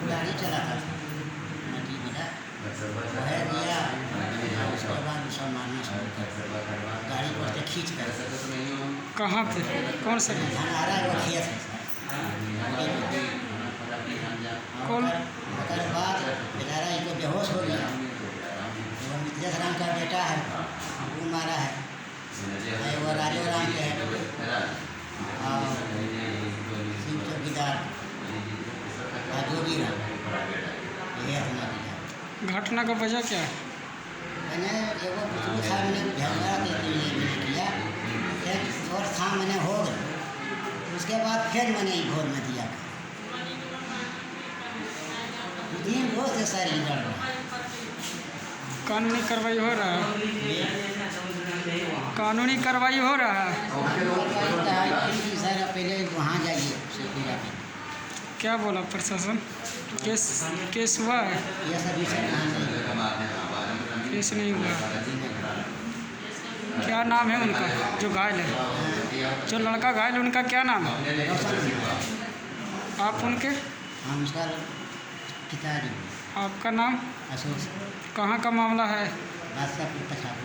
गाड़ी चला था नदी मिला वह दिया। उसके बाद सब मारना शुरू कर गाड़ी पर से खींच कर। कहाँ पे? कौन सा? धनहारा वो खेत है सर। कौन? उसके बाद बेचारा इनको बेहोश हो गया। वो मिथिलेश राम का बेटा है, वो मारा है। वो राजो राम के है और सिंह चौकीदार जोगी राम, ये अपना दिया। घटना का वजह क्या है? मैंने एगो बुजुर्ग था, मैंने झगड़ा के लिए मैंने किया, फिर और था मैंने हो गया। उसके बाद फिर मैंने घोर में दिया। दिन रोज से सर ही लड़ रहा है। कानूनी कार्रवाई हो रहा है? कानूनी कार्रवाई हो रहा है? सर पहले वहाँ जाइए शेखपुरा पे। क्या बोला प्रशासन? केस हुआ है? ये सब केस नहीं हुआ। क्या नाम है उनका जो घायल है? जो लड़का घायल है उनका क्या नाम है? आप उनके? हम उसका पिताजी। आपका नाम? अशोक। कहाँ का मामला है? बादशाहपुर पछाड़।